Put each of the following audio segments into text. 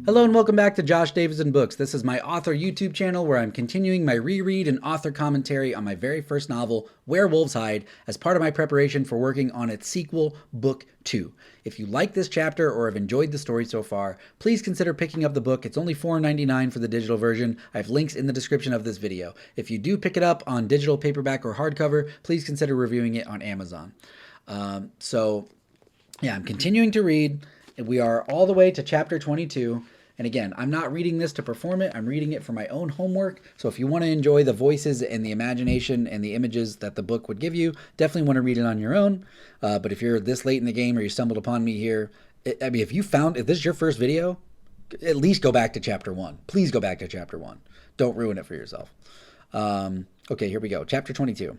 Hello and welcome back to Josh Davidson Books. This is my author YouTube channel where I'm continuing my reread and author commentary on my very first novel, Werewolves Hide, as part of my preparation for working on its sequel, Book 2. If you like this chapter or have enjoyed the story so far, please consider picking up the book. It's only $4.99 for the digital version. I have links in the description of this video. If you do pick it up on digital, paperback, or hardcover, please consider reviewing it on Amazon. I'm continuing to read. We are all the way to chapter 22. And again, I'm not reading this to perform it. I'm reading it for my own homework. So if you want to enjoy the voices and the imagination and the images that the book would give you, definitely want to read it on your own. But if you're this late in the game or you stumbled upon me here, if this is your first video, at least go back to chapter 1. Please go back to chapter 1. Don't ruin it for yourself. Okay, here we go. Chapter 22.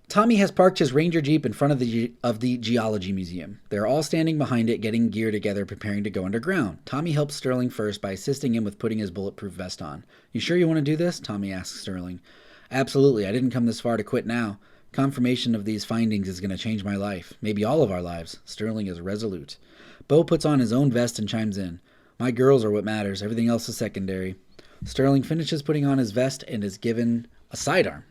Tommy has parked his Ranger Jeep in front of the Geology Museum. They're all standing behind it, getting gear together, preparing to go underground. Tommy helps Sterling first by assisting him with putting his bulletproof vest on. "You sure you want to do this?" Tommy asks Sterling. "Absolutely. I didn't come this far to quit now. Confirmation of these findings is going to change my life. Maybe all of our lives." Sterling is resolute. Bo puts on his own vest and chimes in. "My girls are what matters. Everything else is secondary." Sterling finishes putting on his vest and is given a sidearm.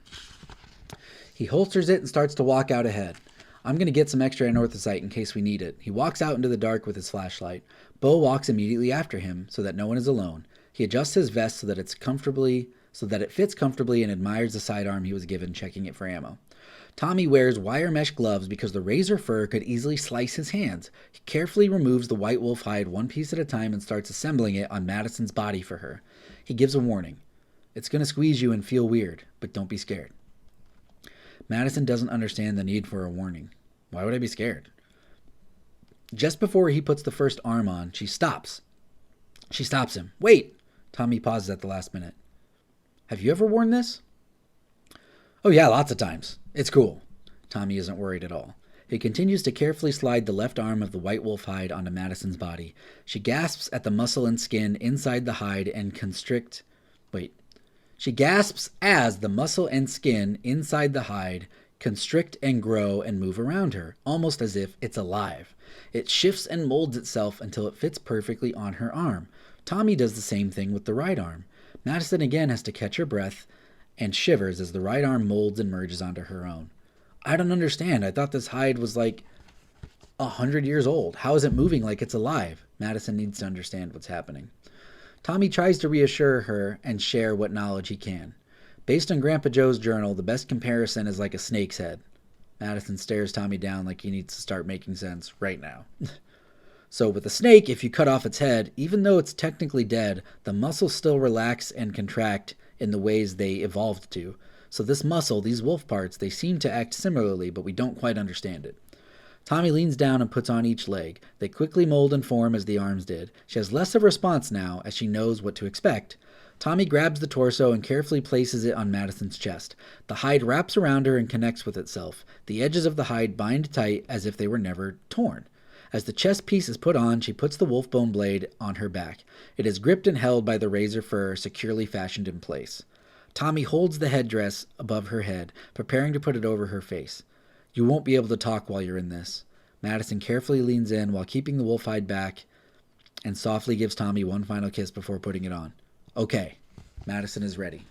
He holsters it and starts to walk out ahead. "I'm going to get some extra anorthosite in case we need it." He walks out into the dark with his flashlight. Bo walks immediately after him so that no one is alone. He adjusts his vest so that it fits comfortably and admires the sidearm he was given, checking it for ammo. Tommy wears wire mesh gloves because the razor fur could easily slice his hands. He carefully removes the white wolf hide one piece at a time and starts assembling it on Madison's body for her. He gives a warning. "It's going to squeeze you and feel weird, but don't be scared." Madison doesn't understand the need for a warning. Why would I be scared? Just before he puts the first arm on, she stops. She stops him. "Wait!" Tommy pauses at the last minute. "Have you ever worn this?" "Oh yeah, lots of times. It's cool." Tommy isn't worried at all. He continues to carefully slide the left arm of the white wolf hide onto Madison's body. She gasps at the muscle and skin inside the hide and She gasps as the muscle and skin inside the hide constrict and grow and move around her, almost as if it's alive. It shifts and molds itself until it fits perfectly on her arm. Tommy does the same thing with the right arm. Madison again has to catch her breath and shivers as the right arm molds and merges onto her own. "I don't understand. I thought this hide was like 100 years old. How is it moving like it's alive?" Madison needs to understand what's happening. Tommy tries to reassure her and share what knowledge he can. "Based on Grandpa Joe's journal, the best comparison is like a snake's head." Madison stares Tommy down like he needs to start making sense right now. "So with a snake, if you cut off its head, even though it's technically dead, the muscles still relax and contract in the ways they evolved to. So this muscle, these wolf parts, they seem to act similarly, but we don't quite understand it." Tommy leans down and puts on each leg. They quickly mold and form as the arms did. She has less of a response now, as she knows what to expect. Tommy grabs the torso and carefully places it on Madison's chest. The hide wraps around her and connects with itself. The edges of the hide bind tight as if they were never torn. As the chest piece is put on, she puts the wolf bone blade on her back. It is gripped and held by the razor fur, securely fashioned in place. Tommy holds the headdress above her head, preparing to put it over her face. "You won't be able to talk while you're in this." Madison carefully leans in while keeping the wolf hide back and softly gives Tommy one final kiss before putting it on. "Okay." Madison is ready.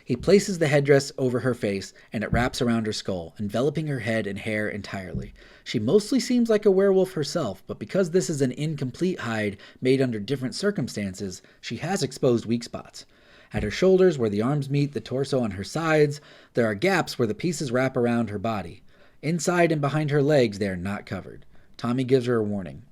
He places the headdress over her face and it wraps around her skull, enveloping her head and hair entirely. She mostly seems like a werewolf herself, but because this is an incomplete hide made under different circumstances, she has exposed weak spots. At her shoulders, where the arms meet the torso on her sides, there are gaps where the pieces wrap around her body. Inside and behind her legs, they are not covered. Tommy gives her a warning.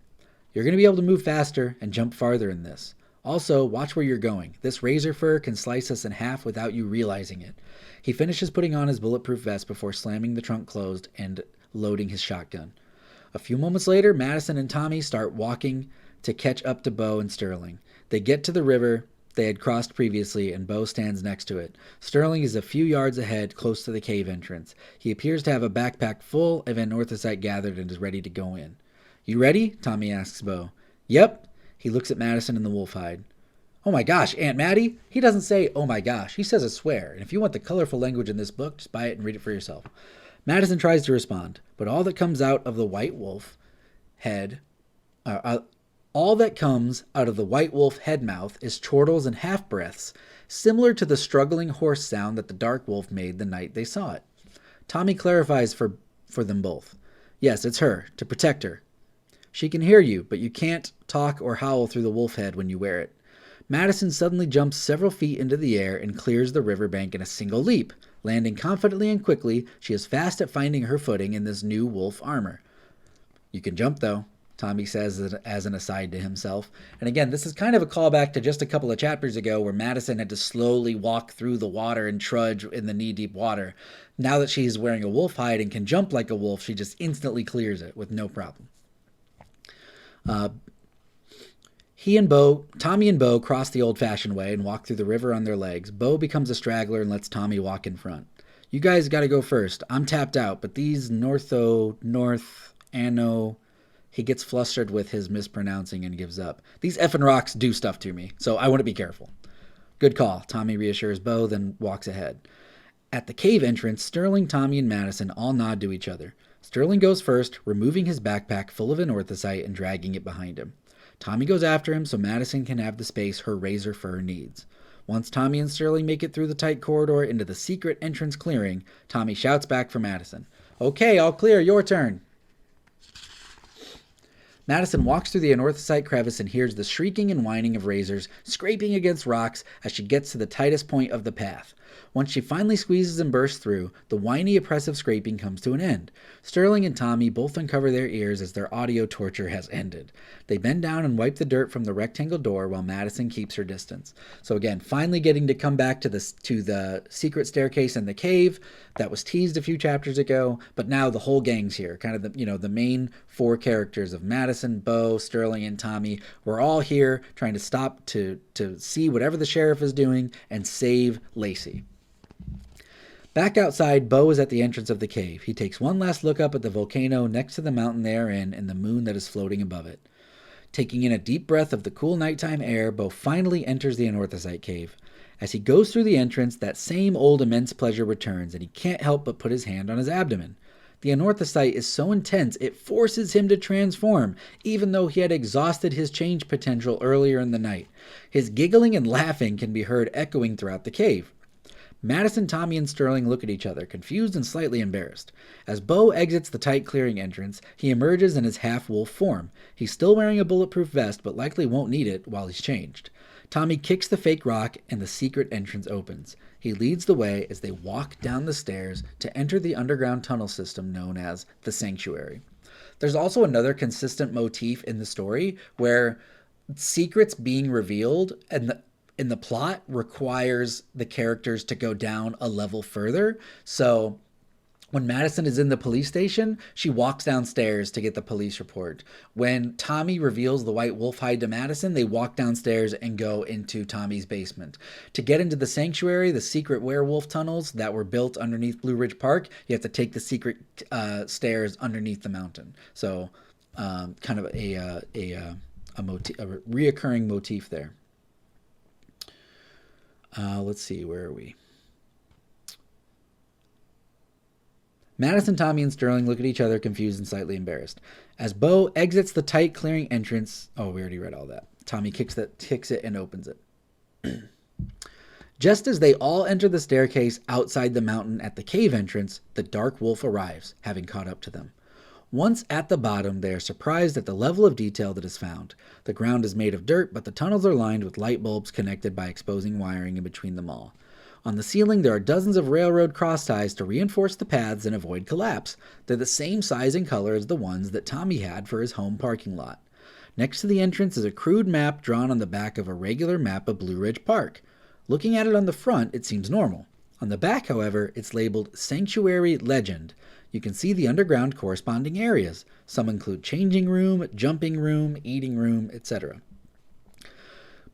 "You're going to be able to move faster and jump farther in this. Also, watch where you're going. This razor fur can slice us in half without you realizing it." He finishes putting on his bulletproof vest before slamming the trunk closed and loading his shotgun. A few moments later, Madison and Tommy start walking to catch up to Bo and Sterling. They get to the river they had crossed previously, and Bo stands next to it. Sterling is a few yards ahead, close to the cave entrance. He appears to have a backpack full of anorthosite gathered and is ready to go in. "You ready?" Tommy asks Bo. "Yep." He looks at Madison and the wolf hide. "Oh my gosh, Aunt Maddie?" He doesn't say, "Oh my gosh." He says, "I swear." And if you want the colorful language in this book, just buy it and read it for yourself. Madison tries to respond, but all that comes out of the white wolf head All that comes out of the white wolf head mouth is chortles and half-breaths, similar to the struggling horse sound that the dark wolf made the night they saw it. Tommy clarifies for them both. Yes, it's her, to protect her. She can hear you, but you can't talk or howl through the wolf head when you wear it. Madison suddenly jumps several feet into the air and clears the riverbank in a single leap. Landing confidently and quickly, she is fast at finding her footing in this new wolf armor. You can jump, though, Tommy says as an aside to himself. And again, this is kind of a callback to just a couple of chapters ago where Madison had to slowly walk through the water and trudge in the knee-deep water. Now that she's wearing a wolf hide and can jump like a wolf, she just instantly clears it with no problem. Tommy and Bo cross the old-fashioned way and walk through the river on their legs. Bo becomes a straggler and lets Tommy walk in front. You guys got to go first. I'm tapped out, but these Anno... He gets flustered with his mispronouncing and gives up. These effing rocks do stuff to me, so I want to be careful. Good call, Tommy reassures Bo, then walks ahead. At the cave entrance, Sterling, Tommy, and Madison all nod to each other. Sterling goes first, removing his backpack full of anorthosite and dragging it behind him. Tommy goes after him so Madison can have the space her razor fur needs. Once Tommy and Sterling make it through the tight corridor into the secret entrance clearing, Tommy shouts back for Madison. Okay, all clear, your turn. Madison walks through the anorthosite crevice and hears the shrieking and whining of razors scraping against rocks as she gets to the tightest point of the path. Once she finally squeezes and bursts through, the whiny, oppressive scraping comes to an end. Sterling and Tommy both uncover their ears as their audio torture has ended. They bend down and wipe the dirt from the rectangle door while Madison keeps her distance. So again, finally getting to come back to the secret staircase in the cave that was teased a few chapters ago, but now the whole gang's here. Kind of the main four characters of Madison, Bo, Sterling, and Tommy. We're all here trying to stop to see whatever the sheriff is doing and save Lacey. Back outside, Bo is at the entrance of the cave. He takes one last look up at the volcano next to the mountain they are in and the moon that is floating above it. Taking in a deep breath of the cool nighttime air, Bo finally enters the anorthosite cave. As he goes through the entrance, that same old immense pleasure returns, and he can't help but put his hand on his abdomen. The anorthosite is so intense it forces him to transform, even though he had exhausted his change potential earlier in the night. His giggling and laughing can be heard echoing throughout the cave. Madison, Tommy, and Sterling look at each other, confused and slightly embarrassed. As Bo exits the tight clearing entrance, he emerges in his half-wolf form. He's still wearing a bulletproof vest, but likely won't need it while he's changed. Tommy kicks the fake rock, and the secret entrance opens. He leads the way as they walk down the stairs to enter the underground tunnel system known as the Sanctuary. There's also another consistent motif in the story where secrets being revealed and in the plot requires the characters to go down a level further. So when Madison is in the police station, she walks downstairs to get the police report. When Tommy reveals the white wolf hide to Madison, they walk downstairs and go into Tommy's basement. To get into the sanctuary, the secret werewolf tunnels that were built underneath Blue Ridge Park, you have to take the secret stairs underneath the mountain. So kind of a reoccurring motif there. Let's see, where are we? Madison, Tommy, and Sterling look at each other, confused and slightly embarrassed. As Bo exits the tight clearing entrance... Oh, we already read all that. Tommy kicks it and opens it. Just as they all enter the staircase outside the mountain at the cave entrance, the dark wolf arrives, having caught up to them. Once at the bottom, they are surprised at the level of detail that is found. The ground is made of dirt, but the tunnels are lined with light bulbs connected by exposing wiring in between them all. On the ceiling, there are dozens of railroad crossties to reinforce the paths and avoid collapse. They're the same size and color as the ones that Tommy had for his home parking lot. Next to the entrance is a crude map drawn on the back of a regular map of Blue Ridge Park. Looking at it on the front, it seems normal. On the back, however, it's labeled Sanctuary Legend. You can see the underground corresponding areas. Some include changing room, jumping room, eating room, etc.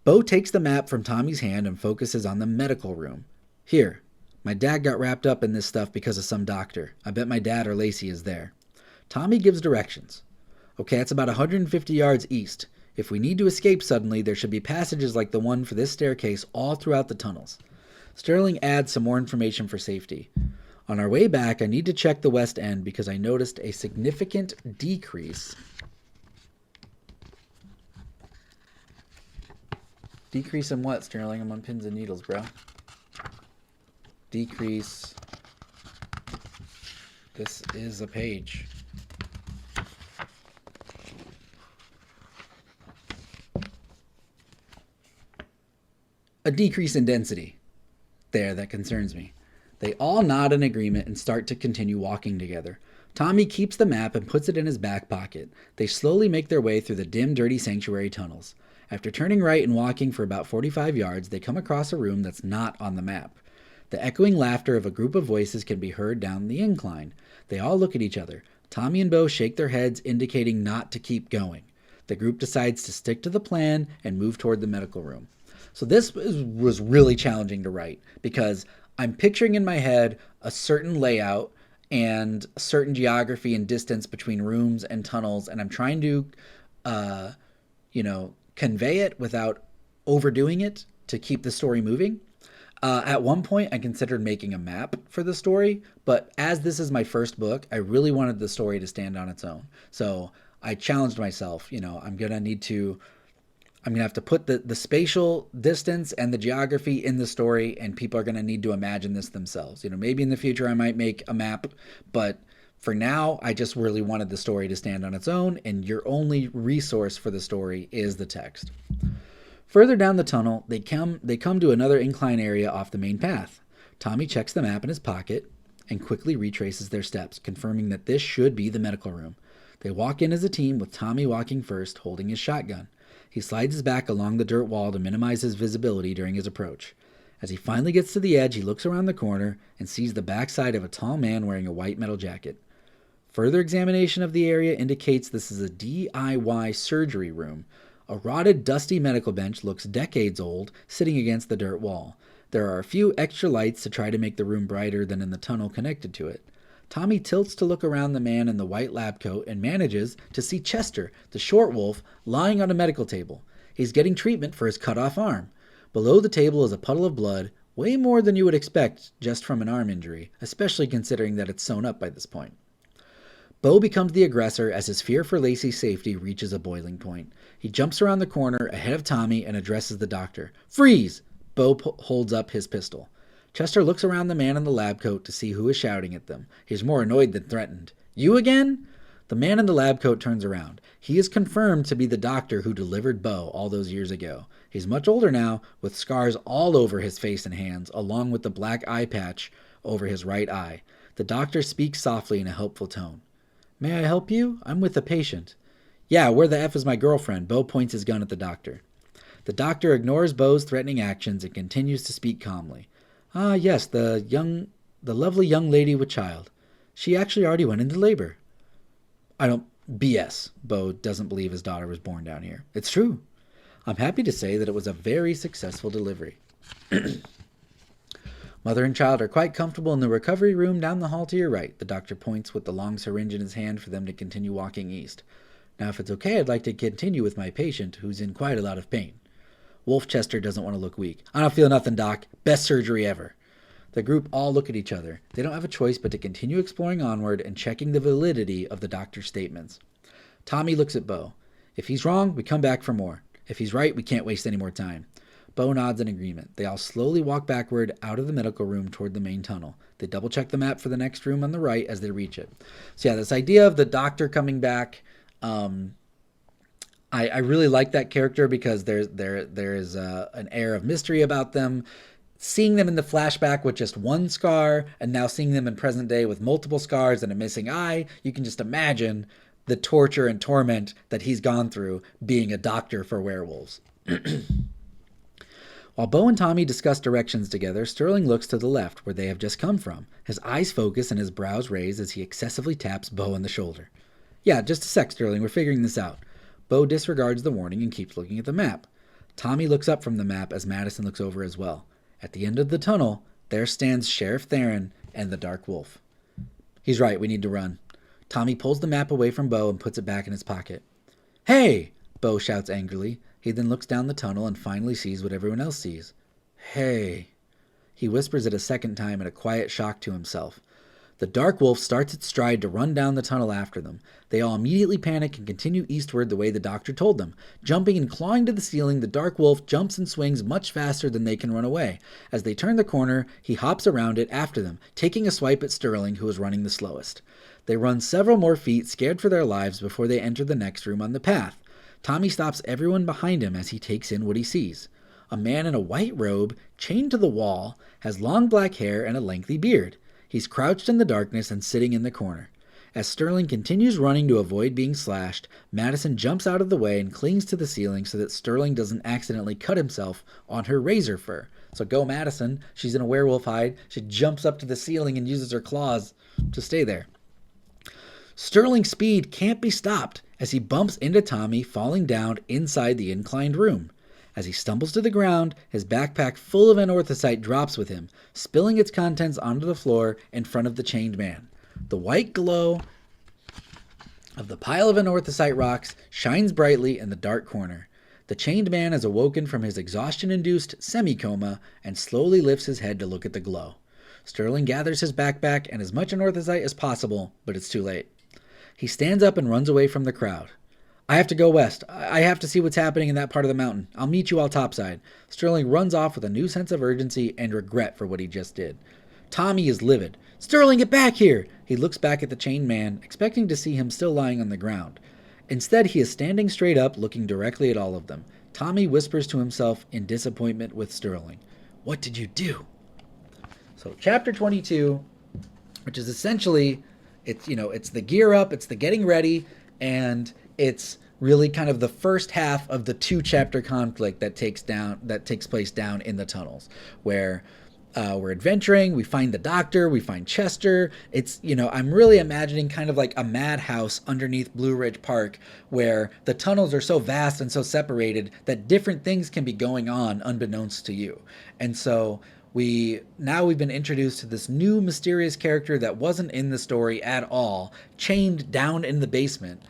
Bo takes the map from Tommy's hand and focuses on the medical room. Here, my dad got wrapped up in this stuff because of some doctor. I bet my dad or Lacey is there. Tommy gives directions. Okay, it's about 150 yards east. If we need to escape suddenly, there should be passages like the one for this staircase all throughout the tunnels. Sterling adds some more information for safety. On our way back, I need to check the west end because I noticed a significant decrease Decrease in what, Sterling? I'm on pins and needles, bro. Decrease. This is a page. A decrease in density. There, that concerns me. They all nod in agreement and start to continue walking together. Tommy keeps the map and puts it in his back pocket. They slowly make their way through the dim, dirty sanctuary tunnels. After turning right and walking for about 45 yards, they come across a room that's not on the map. The echoing laughter of a group of voices can be heard down the incline. They all look at each other. Tommy and Bo shake their heads, indicating not to keep going. The group decides to stick to the plan and move toward the medical room. So this was really challenging to write because I'm picturing in my head a certain layout and a certain geography and distance between rooms and tunnels, and I'm trying to, convey it without overdoing it to keep the story moving. At one point, I considered making a map for the story, but as this is my first book, I really wanted the story to stand on its own. So I challenged myself. I'm going to have to put the spatial distance and the geography in the story, and people are going to need to imagine this themselves. Maybe in the future I might make a map, but for now, I just really wanted the story to stand on its own, and your only resource for the story is the text. Further down the tunnel, they come to another incline area off the main path. Tommy checks the map in his pocket and quickly retraces their steps, confirming that this should be the medical room. They walk in as a team, with Tommy walking first, holding his shotgun. He slides his back along the dirt wall to minimize his visibility during his approach. As he finally gets to the edge, he looks around the corner and sees the backside of a tall man wearing a white metal jacket. Further examination of the area indicates this is a DIY surgery room. A rotted, dusty medical bench looks decades old, sitting against the dirt wall. There are a few extra lights to try to make the room brighter than in the tunnel connected to it. Tommy tilts to look around the man in the white lab coat and manages to see Chester, the short wolf, lying on a medical table. He's getting treatment for his cut-off arm. Below the table is a puddle of blood, way more than you would expect just from an arm injury, especially considering that it's sewn up by this point. Bo becomes the aggressor as his fear for Lacey's safety reaches a boiling point. He jumps around the corner ahead of Tommy and addresses the doctor. "Freeze!" Bo holds up his pistol. Chester looks around the man in the lab coat to see who is shouting at them. He's more annoyed than threatened. "You again?" The man in the lab coat turns around. He is confirmed to be the doctor who delivered Bo all those years ago. He's much older now, with scars all over his face and hands, along with the black eye patch over his right eye. The doctor speaks softly in a helpful tone. "May I help you? I'm with a patient." "Yeah, where the F is my girlfriend?" Bo points his gun at the doctor. The doctor ignores Bo's threatening actions and continues to speak calmly. "Ah, yes, the lovely young lady with child. She actually already went into labor." "I don't BS. Bo doesn't believe his daughter was born down here. "It's true. I'm happy to say that it was a very successful delivery." "Mother and child are quite comfortable in the recovery room down the hall to your right." The doctor points with the long syringe in his hand for them to continue walking east. "Now, if it's okay, I'd like to continue with my patient, who's in quite a lot of pain." Wolf Chester doesn't want to look weak. "I don't feel nothing, Doc. Best surgery ever." The group all look at each other. They don't have a choice but to continue exploring onward and checking the validity of the doctor's statements. Tommy looks at Bo. "If he's wrong, we come back for more. If he's right, we can't waste any more time." Bo nods in agreement. They all slowly walk backward out of the medical room toward the main tunnel. They double-check the map for the next room on the right as they reach it. So yeah, this idea of the doctor coming back, I really like that character because there is an air of mystery about them. Seeing them in the flashback with just one scar, and now seeing them in present day with multiple scars and a missing eye, you can just imagine the torture and torment that he's gone through being a doctor for werewolves. While Bo and Tommy discuss directions together, Sterling looks to the left, where they have just come from. His eyes focus and his brows raise as he excessively taps Bo on the shoulder. "Yeah, just a sec, Sterling, we're figuring this out." Bo disregards the warning and keeps looking at the map. Tommy looks up from the map as Madison looks over as well. At the end of the tunnel, there stands Sheriff Theron and the Dark Wolf. "He's right, we need to run." Tommy pulls the map away from Bo and puts it back in his pocket. "Hey!" Bo shouts angrily. He then looks down the tunnel and finally sees what everyone else sees. "Hey!" He whispers it a second time in a quiet shock to himself. The dark wolf starts its stride to run down the tunnel after them. They all immediately panic and continue eastward the way the doctor told them. Jumping and clawing to the ceiling, the dark wolf jumps and swings much faster than they can run away. As they turn the corner, he hops around it after them, taking a swipe at Sterling, who is running the slowest. They run several more feet, scared for their lives, before they enter the next room on the path. Tommy stops everyone behind him as he takes in what he sees. A man in a white robe, chained to the wall, has long black hair and a lengthy beard. He's crouched in the darkness and sitting in the corner. As Sterling continues running to avoid being slashed, Madison jumps out of the way and clings to the ceiling so that Sterling doesn't accidentally cut himself on her razor fur. So go Madison, she's in a werewolf hide. She jumps up to the ceiling and uses her claws to stay there. Sterling's speed can't be stopped as he bumps into Tommy, falling down inside the inclined room. As he stumbles to the ground, his backpack full of anorthosite drops with him, spilling its contents onto the floor in front of the chained man. The white glow of the pile of anorthosite rocks shines brightly in the dark corner. The chained man has awoken from his exhaustion-induced semi-coma and slowly lifts his head to look at the glow. Sterling gathers his backpack and as much anorthosite as possible, but it's too late. He stands up and runs away from the crowd. I have to go west. I have to see what's happening in that part of the mountain. I'll meet you all topside. Sterling runs off with a new sense of urgency and regret for what he just did. Tommy is livid. Sterling, get back here! He looks back at the chained man, expecting to see him still lying on the ground. Instead, he is standing straight up, looking directly at all of them. Tommy whispers to himself in disappointment with Sterling. What did you do? So chapter 22, which is essentially, it's the gear up, it's the getting ready, and it's really kind of the first half of the 2-chapter conflict that takes place down in the tunnels, where we're adventuring, we find the doctor, we find Chester. It's, I'm really imagining kind of like a madhouse underneath Blue Ridge Park where the tunnels are so vast and so separated that different things can be going on unbeknownst to you. And so we've been introduced to this new mysterious character that wasn't in the story at all, chained down in the basement.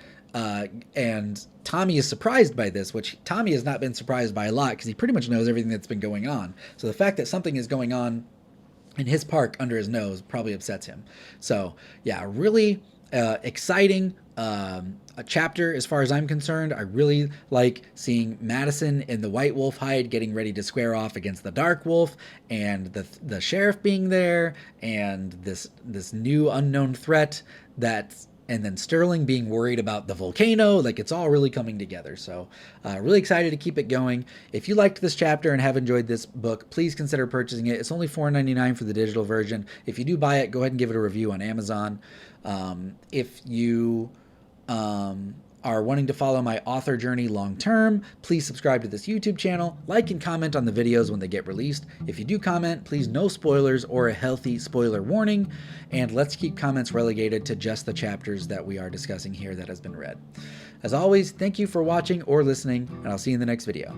And Tommy is surprised by this, which Tommy has not been surprised by a lot because he pretty much knows everything that's been going on. So the fact that something is going on in his park under his nose probably upsets him. So yeah, really exciting a chapter as far as I'm concerned. I really like seeing Madison in the white wolf hide getting ready to square off against the dark wolf, and the sheriff being there, and this new unknown threat and then Sterling being worried about the volcano. Like, it's all really coming together. So really excited to keep it going. If you liked this chapter and have enjoyed this book, please consider purchasing it. It's only $4.99 for the digital version. If you do buy it, go ahead and give it a review on Amazon. If you are wanting to follow my author journey long term, please subscribe to this YouTube channel, like and comment on the videos when they get released. If you do comment, please no spoilers or a healthy spoiler warning, and let's keep comments relegated to just the chapters that we are discussing here that has been read. As always, thank you for watching or listening, and I'll see you in the next video.